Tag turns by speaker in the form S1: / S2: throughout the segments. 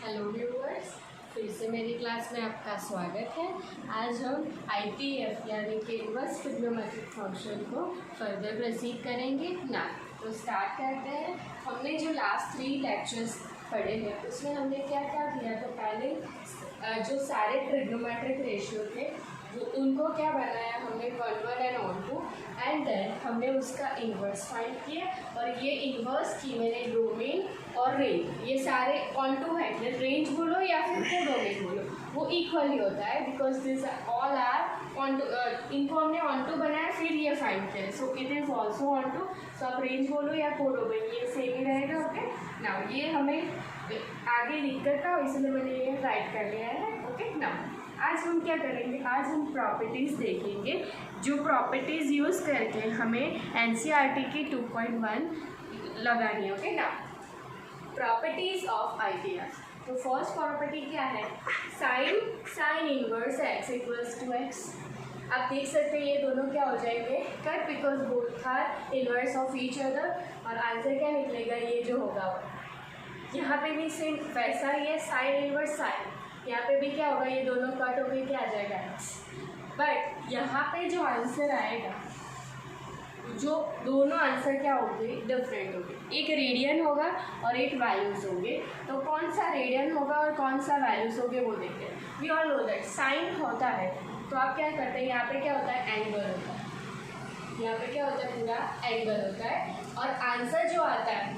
S1: Hello viewers, फिर से मेरी क्लास में आपका स्वागत है। आज हम IPF यानी कि इनवर्स ट्रिग्नोमेट्रिक फंक्शन को फर्दर प्रोसीड करेंगे ना। तो स्टार्ट करते हैं। हमने जो लास्ट 3 लेक्चर्स पढ़े हैं उसमें हमने क्या क्या किया, तो पहले जो सारे ट्रिग्नोमेट्रिक रेशियो थे उनको क्या बनाया हमने 1 1 and on two, and then हमने उसका इन्वर्स फाइंड किया। और ये इन्वर्स की मैंने डोमेन और रेंज, ये सारे ऑन टू है, रेंज बोलो या फिर कोडोमेन बोलो, वो इक्वली होता है because this all are onto. इनको हमने ऑन टू बनाया फिर ये फाइंड किया, so it is also onto. So आप रेंज बोलो या कोडोमेन, ये सेम ही रहेगा। ओके ना, ये हमें आगे दिक्कत था इसलिए मैंने ये राइट कर लिया है। ओके ना, आज हम क्या करेंगे, आज हम प्रॉपर्टीज़ देखेंगे, जो प्रॉपर्टीज़ यूज़ करके हमें NCERT की 2.1 लगानी है। ओके ना, प्रॉपर्टीज़ ऑफ IPF। तो फर्स्ट प्रॉपर्टी क्या है, sine inverse x equals to x। आप देख सकते हैं ये दोनों क्या हो जाएंगे, cut, because both are inverse of each other. और आंसर क्या निकलेगा, ये जो होगा यहाँ पे भी सेम वैसा ही है, साइन इनवर्स साइन, यहाँ पे भी क्या होगा, ये दोनों कट होकर क्या आ जाएगा x। बट यहाँ पे जो आंसर आएगा, जो दोनों आंसर क्या होंगे, डिफरेंट होंगे। एक रेडियन होगा और एक वैल्यूज होंगे। तो कौन सा रेडियन होगा और कौन सा वैल्यूज होंगे वो देखते हैं। We all know that sine होता है तो आप क्या करते हैं, यहाँ पे क्या होता है, एंगल होता है। यहाँ पे क्या होता है, पूरा एंगल होता है। और आंसर जो आता है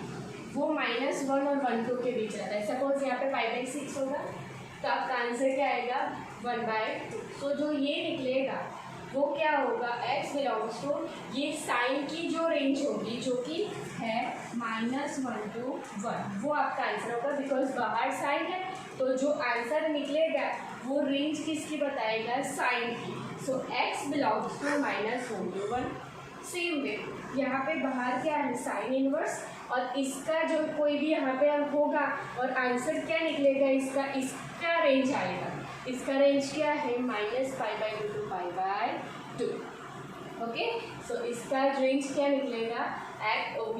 S1: वो -1 और 1 2 के बीच आता है। सपोज यहाँ पे 5/6 होगा तो आपका आंसर क्या आएगा, 1/2। तो जो ये निकलेगा वो क्या होगा, x बिलोंग्स टू ये साइन की जो रेंज होगी जो कि है -1 to 1, वो आपका आंसर होगा। बिकॉज बाहर साइन है तो जो आंसर निकलेगा वो रेंज किसकी बताएगा, साइन की। So x belongs to -1 to 1। Same way यहाँ पे बाहर क्या है, साइन इनवर्स, और इसका जो कोई भी यहाँ पे होगा और आंसर क्या निकलेगा, इसका रेंज आएगा। इसका रेंज क्या है, -π/2 to π/2। ओके, सो इसका रेंज क्या निकलेगा,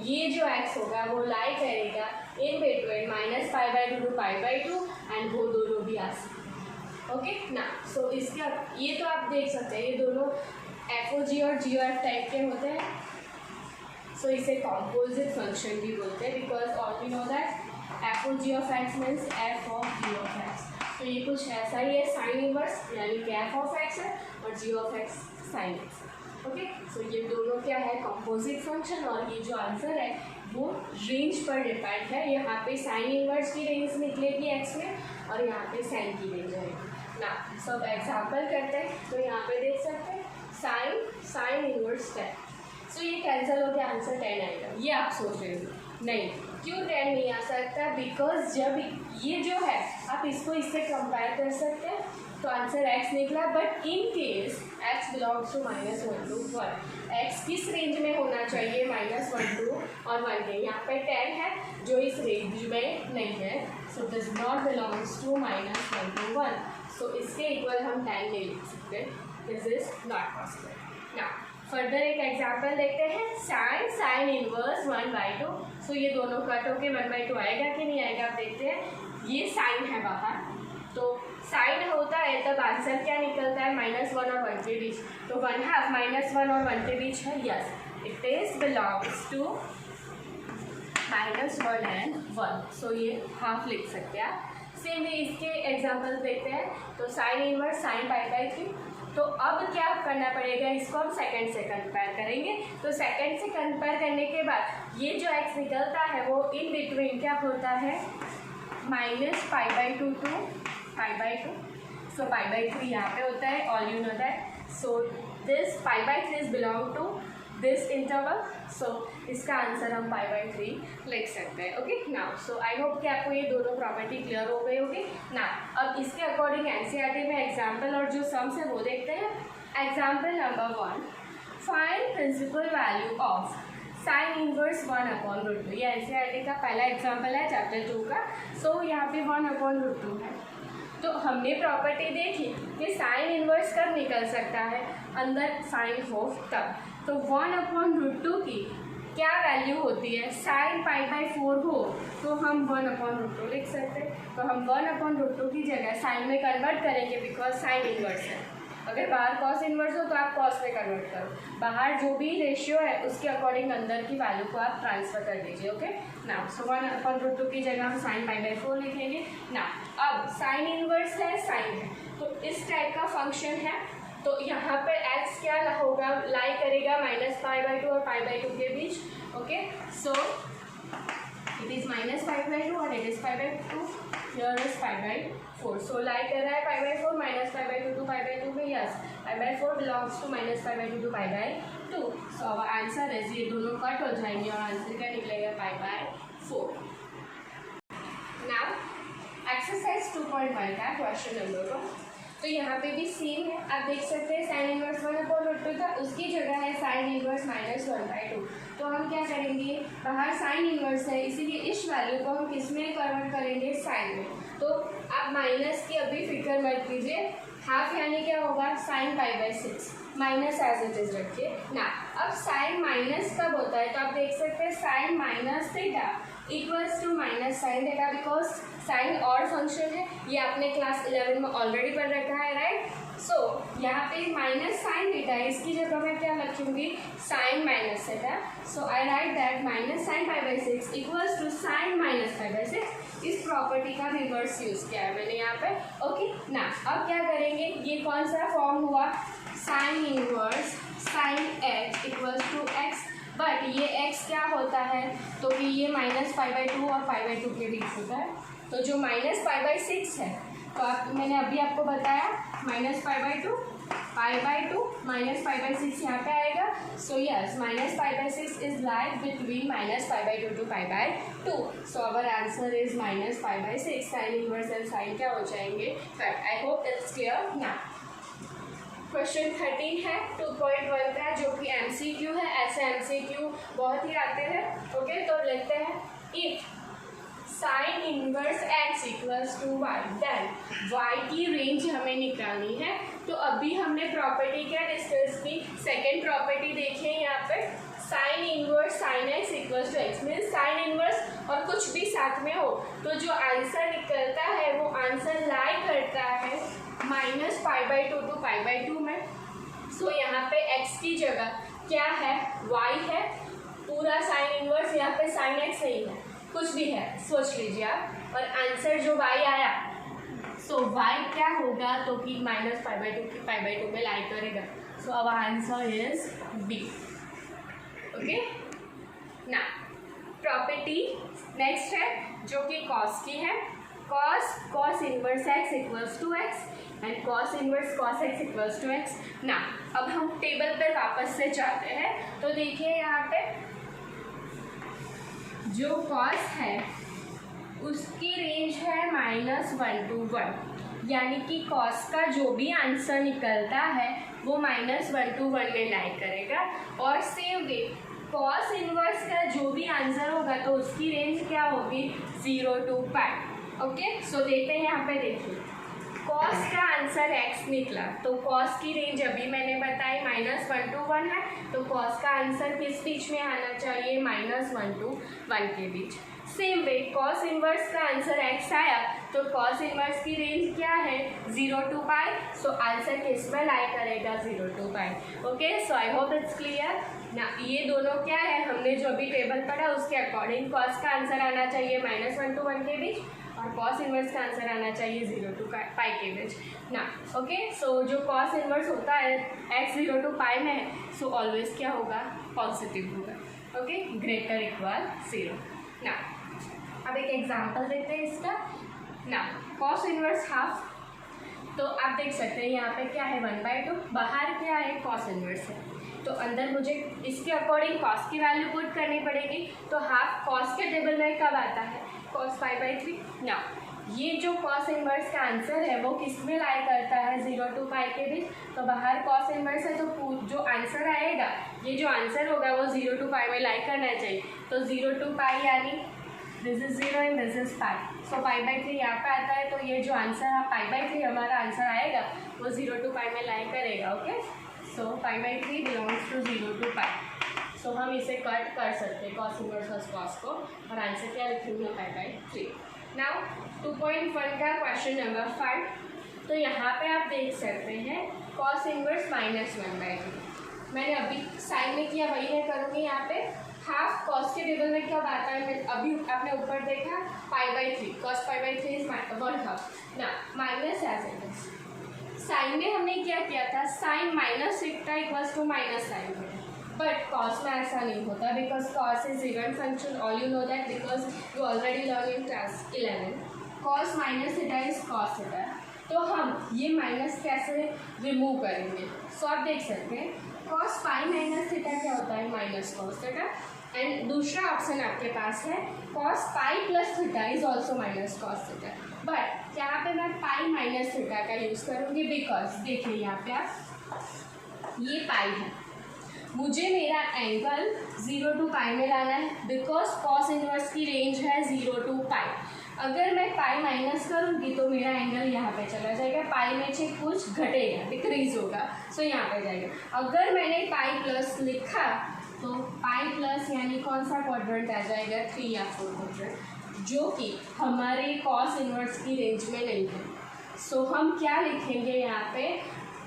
S1: ये जो x होगा वो लाई करेगा इन बिटवीन -π/2 to π/2, एंड वो दोनों भी आ सकते। ओके ना, सो इसका ये तो आप देख सकते हैं, ये दोनों FOG और GOF टाइप के होते हैं। सो इसे कॉम्पोजिट फंक्शन भी बोलते हैं, because all we know that FOG of x means f of g of x। तो ये कुछ ऐसा ही है, साइन इनवर्स यानी कि f ऑफ x है और g of x sine x। Okay, so ये दोनों क्या है, कॉम्पोजिट फंक्शन। और ये जो आंसर है वो रेंज पर डिपेंड है। यहाँ पे साइन इनवर्स की रेंज निकलेगी x में और यहाँ पे साइन की रेंज आएगी ना। सब एग्जाम्पल करते हैं, तो यहाँ पे देख सकते हैं साइन इनवर्स 10। सो ये कैंसिल हो गया, आंसर 10 आएगा। ये आप सोच रहे हो नहीं, क्यों 10 नहीं आ सकता, बिकॉज जब ये जो है आप इसको इससे कंपेयर कर सकते हैं तो आंसर x निकला। But in case x belongs to -1 to 1, x किस रेंज में होना चाहिए, -1 to और 1 के। यहाँ पे 10 है जो इस रेंज में नहीं है, so does not belongs to -1 to 1। So इसके इक्वल हम 10 नहीं लिख सकते, दिस इज नॉट पॉसिबल ना। फर्दर एक एग्जाम्पल देखते हैं, साइन इनवर्स 1/2। सो ये दोनों कट होके 1/2 आएगा कि नहीं आएगा, आप देखते हैं। ये साइन है बाहर, तो साइन होता है तब आंसर क्या निकलता है, -1 और 1 के बीच। तो 1/2 -1 और 1 के बीच है, yes it is belongs to -1 and 1। So ये हाफ लिख सकते हैं आप। सेम इसके एग्जाम्पल देखते हैं, तो साइन इनवर्स साइन π/3। तो अब क्या करना पड़ेगा, इसको हम सेकंड से कंपेयर करेंगे। तो सेकंड से कंपेयर करने के बाद ये जो x निकलता है वो इन बिटवीन क्या होता है, -π/2 to π/2। सो π/3 यहाँ पे होता है, all you know that. So this π/3 is belong to this interval. So इसका आंसर हम π/3 लिख सकते हैं। Okay now, so I hope कि आपको ये दोनों प्रॉपर्टी क्लियर हो गई होगी ना। अब इसके अकॉर्डिंग NCERT में एग्जाम्पल और जो सम्स है वो देखते हैं। Example number 1, find principal value of sine inverse 1/√2। ये NCERT का पहला एग्जाम्पल है चैप्टर 2 का। सो यहाँ पे 1/√2 है। तो हमने प्रॉपर्टी देखी कि साइन इनवर्स कब निकल सकता है, अंदर साइन हो तब। तो 1/√2 की क्या वैल्यू होती है, साइन पाई बाई 4 हो तो हम 1/√2 लिख सकते हैं। तो हम 1/√2 की जगह साइन में कन्वर्ट करेंगे बिकॉज साइन इनवर्स है। अगर बाहर कॉस इनवर्स हो तो आप कॉस में कन्वर्ट करो, बाहर जो भी रेशियो है उसके अकॉर्डिंग अंदर की वैल्यू को आप ट्रांसफर कर दीजिए। ओके ना, सो 1/√2 की जगह हम साइन पाई बाई 4 लिखेंगे ना। अब साइन इनवर्स है, साइन है, तो इस टाइप का फंक्शन है, तो यहाँ पे x क्या होगा, लाई करेगा -π/2 और π/2 के बीच। ओके, सो इट इज -π/2 और it is π/2, here is π/4, so lie कर रहा है π/4 -π/2 टू π/2 में, yes π/4 belongs to -π/2 to π/2, so our answer is, ये दोनों कट हो जाएंगे और आंसर क्या निकलेगा π/4। नाउ एक्सरसाइज 2.1 का क्वेश्चन नंबर 1, तो यहाँ पे भी सेम है, आप देख सकते हैं साइन इनवर्स 1/√2 था, उसकी जगह है साइन इनवर्स -1/2। तो हम क्या करेंगे, बाहर साइन इनवर्स है इसीलिए इस वैल्यू को हम किस में कन्वर्ट करेंगे, साइन में। तो आप माइनस की अभी फिक्र मत कीजिए, हाफ यानी क्या होगा, sine π/6 minus as it is रखिए ना। अब साइन माइनस कब होता है, तो आप देख सकते हैं sine minus theta equals to minus sine theta, because sine odd function है, ये आपने क्लास 11 में ऑलरेडी पढ़ रखा है, राइट। सो यहाँ पे माइनस साइन थीटा है, इसकी जगह मैं क्या लिखूंगी, sine minus theta. So I write that minus sine π/6 equals to sine minus π/6। इस प्रॉपर्टी का रिवर्स यूज किया है मैंने यहाँ पे। ओके ना, अब क्या करेंगे, ये कौन सा फॉर्म हुआ, sine inverse sine x equals to x, but ये x क्या होता है, तो कि ये -π/2 और π/2 के बीच होता है। तो जो -π/6 है, तो आप मैंने अभी आपको बताया -π/2 π/2 -π/6 यहाँ पे आएगा। So yes -π/6 is like between -π/2 to π/2, so our answer is -π/6। Sine inverse and sine क्या हो जाएंगे, आई होप इट्स क्लियर ना। क्वेश्चन 13 है 2.1 का, जो कि MCQ है, ऐसे MCQ बहुत ही आते हैं। ओके, तो लिखते हैं, if sine inverse x equals to y, then y की रेंज हमें निकालनी है। तो अभी हमने प्रॉपर्टी क्या डिस्कस की, सेकेंड प्रॉपर्टी देखिए यहाँ पे, sine inverse sine x equals to x, means sine inverse और कुछ भी साथ में हो तो जो आंसर निकलता है वो आंसर लाई करता है -π/2 टू π/2 में। सो यहाँ पे x की जगह क्या है, y है, पूरा साइन इनवर्स, यहाँ पे साइन x नहीं है, कुछ भी है, सोच लीजिए आप, और आंसर जो y आया, सो y क्या होगा, तो कि -π/2 की π/2 में लाई करेगा। So our answer is B। Okay ना, प्रॉपर्टी नेक्स्ट है जो कि कॉस की है, cos inverse x equals to x and cos inverse cos x equals to x ना। अब हम टेबल पर वापस से जाते हैं, तो देखिए यहाँ पे जो कॉस है उसकी रेंज है -1 to 1, यानी कि कॉस का जो भी आंसर निकलता है वो -1 to 1 में लाई करेगा। और सेम वे कॉस इनवर्स का जो भी आंसर होगा तो उसकी रेंज क्या होगी, 0 to π। ओके, सो देखते हैं यहाँ पे, देखिए कॉस का आंसर x निकला, तो कॉस की रेंज अभी मैंने बताई -1 to 1 है, तो कॉस का आंसर किस बीच में आना चाहिए, -1 to 1 के बीच। सेम वे कॉस इनवर्स का आंसर x आया, तो कॉस इनवर्स की रेंज क्या है, 0 to π, सो आंसर किस में लाई करेगा, 0 to π। Okay, so I hope it's clear ना। ये दोनों क्या है, हमने जो भी टेबल पढ़ा उसके अकॉर्डिंग कॉस का आंसर आना चाहिए -1 to 1 के बीच, और कॉस इनवर्स का आंसर आना चाहिए 0 to π के बीच ना। ओके, सो जो कॉस इनवर्स होता है x 0 to π में है, सो ऑलवेज क्या होगा, पॉजिटिव होगा। ओके, ग्रेटर इक्वल 0 ना। अब एक एग्जांपल देते हैं इसका ना, कॉस इनवर्स हाफ, तो आप देख सकते हैं यहाँ पे क्या है 1/2, बाहर क्या है, कॉस इनवर्स है, तो अंदर मुझे इसके अकॉर्डिंग कॉस की वैल्यू पुट करनी पड़ेगी। तो हाफ कॉस के टेबल में कब आता है, cos π/3 ना। ये जो कॉस इनवर्स का आंसर है वो किस में लाई करता है, 0 to π के बीच, तो बाहर कॉस इनवर्स है, तो जो आंसर आएगा, ये जो आंसर होगा वो 0 to π में लाई करना चाहिए। तो 0 to π यानी this is 0 and this is π, so π/3 यहाँ पे आता है, तो ये जो आंसर है π/3 हमारा आंसर आएगा वो 0 to π में लाई करेगा। Okay, so π/3 belongs to 0 to π, so so हम इसे कट कर सकते हैं कॉस इनवर्स और कॉस को, और आंसर क्या लिखेंगे पाई बाई 3। नाउ 2.1 का क्वेश्चन नंबर 5। तो यहाँ पे आप देख सकते हैं कॉस इनवर्स -1/3। मैंने अभी साइन में किया वही है करूँगी यहाँ पे। हाफ कॉस के टेबल में कब आता है, मैं अभी आपने ऊपर देखा pi by 3, cos pi by 3 is 1/2 ना minus as it is. Sine में हमने क्या किया था, sine minus theta equals to minus sine theta, but cos में ऐसा नहीं होता because cos is even function, all you know that because you already learn in class 11। Cos minus theta is cos theta. तो हम ये minus कैसे remove करेंगे, सो आप देख सकते हैं कॉस पाई माइनस थीटा क्या होता है, माइनस कॉस थीटा। एंड दूसरा ऑप्शन आपके पास है cos pi plus theta is also minus cos theta, but यहाँ पे मैं पाई माइनस थीटा का यूज़ करूँगी बिकॉज देखिए यहाँ पे आप ये पाई है, मुझे मेरा एंगल 0 to पाई में लाना है बिकॉज कॉस इनवर्स की रेंज है 0 to पाई। अगर मैं पाई माइनस करूँगी तो मेरा एंगल यहाँ पे चला जाएगा, पाई में से कुछ घटेगा, डिक्रीज होगा, सो यहाँ पे जाएगा। अगर मैंने पाई प्लस लिखा तो पाई प्लस यानी कौन सा क्वाड्रेंट आ जाएगा, 3 या 4 क्वाड्रेंट, जो कि हमारे कॉस इनवर्स की रेंज में नहीं है। सो हम क्या लिखेंगे यहाँ पे,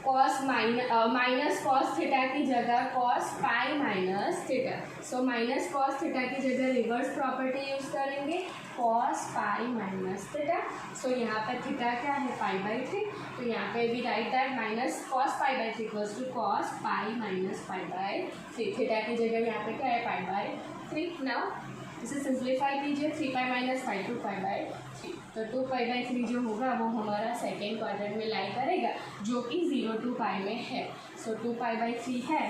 S1: कॉस माइनस कॉस थीटा की जगह cos pi minus theta. So minus cos theta की जगह रिवर्स प्रॉपर्टी यूज़ करेंगे, कॉस पाई माइनस थीटा। सो यहाँ पर थीटा क्या है, पाई बाई 3, तो यहाँ पे भी write that minus cos pi by 3 equals to cos pi minus pi by 3। Theta की जगह यहाँ पे क्या है, पाई बाई 3। नाउ इसे सिंप्लीफाई कीजिए, 3 पाई माइनस 5 2 पाई बाई 3, तो 2 पाई बाई 3 जो होगा वो हमारा सेकेंड क्वाड्रेंट में लाई करेगा जो कि 0 to पाई में है। सो 2 पाई बाई 3 है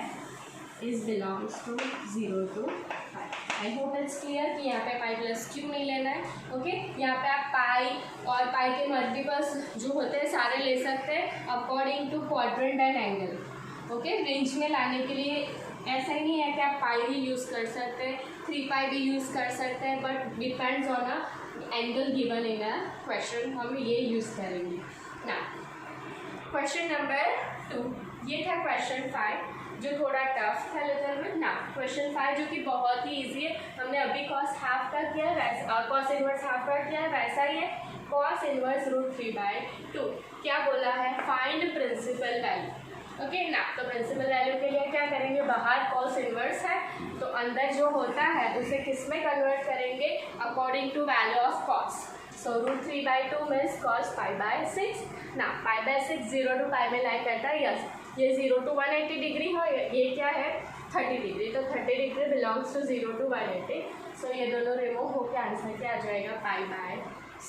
S1: is belongs to 0 to pi. I hope it's clear कि यहाँ पे पाई प्लस क्यों नहीं लेना है। ओके यहाँ पे आप पाई और पाई के मल्टीपल्स जो होते हैं सारे ले सकते हैं according to quadrant and angle. Okay range में लाने के लिए ऐसा ही नहीं है कि आप पाई ही यूज़ कर सकते हैं, 3 पाई भी यूज़ कर सकते हैं, but depends on a angle given in a question, हम ये यूज़ करेंगे ना। क्वेश्चन नंबर 2, ये था क्वेश्चन 5 जो थोड़ा टफ था लिटिल बिट ना। क्वेश्चन 5 जो कि बहुत ही ईजी है, हमने अभी कॉस हाफ का किया वैसा, कॉस इनवर्स हाफ का किया वैसा ही है, कॉस इनवर्स √3/2। क्या बोला है, फाइंड प्रिंसिपल वैल्यू। ओके ना, तो प्रिंसिपल वैल्यू के लिए क्या करेंगे, बाहर कॉस इनवर्स है तो अंदर जो होता है उसे किस में कन्वर्ट करेंगे, according to value of cos. So √3/2 means cos pi by 6 ना, पाई बाय 6 0 to पाई में लाई करता है, यस ये 0 to 180 डिग्री हो, ये क्या है 30 डिग्री, तो 30 डिग्री बिलोंग्स टू 0 to 180। सो ये दोनों रिमूव होकर आंसर क्या आ जाएगा, पाई by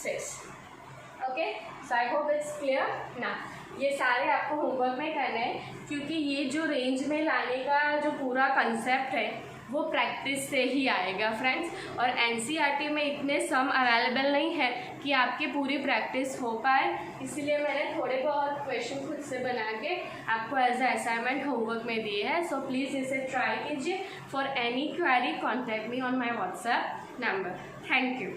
S1: 6। Okay so I hope it's clear ना। ये सारे आपको होमवर्क में करना है क्योंकि ये जो रेंज में लाने का जो पूरा कंसेप्ट है वो प्रैक्टिस से ही आएगा फ्रेंड्स, और एनसीईआरटी में इतने सम अवेलेबल नहीं है कि आपकी पूरी प्रैक्टिस हो पाए, इसलिए मैंने थोड़े बहुत क्वेश्चन खुद से बना के आपको एज अ असाइनमेंट होमवर्क में दिए हैं। सो प्लीज़ इसे ट्राई कीजिए। For any query contact me on my WhatsApp number. Thank you.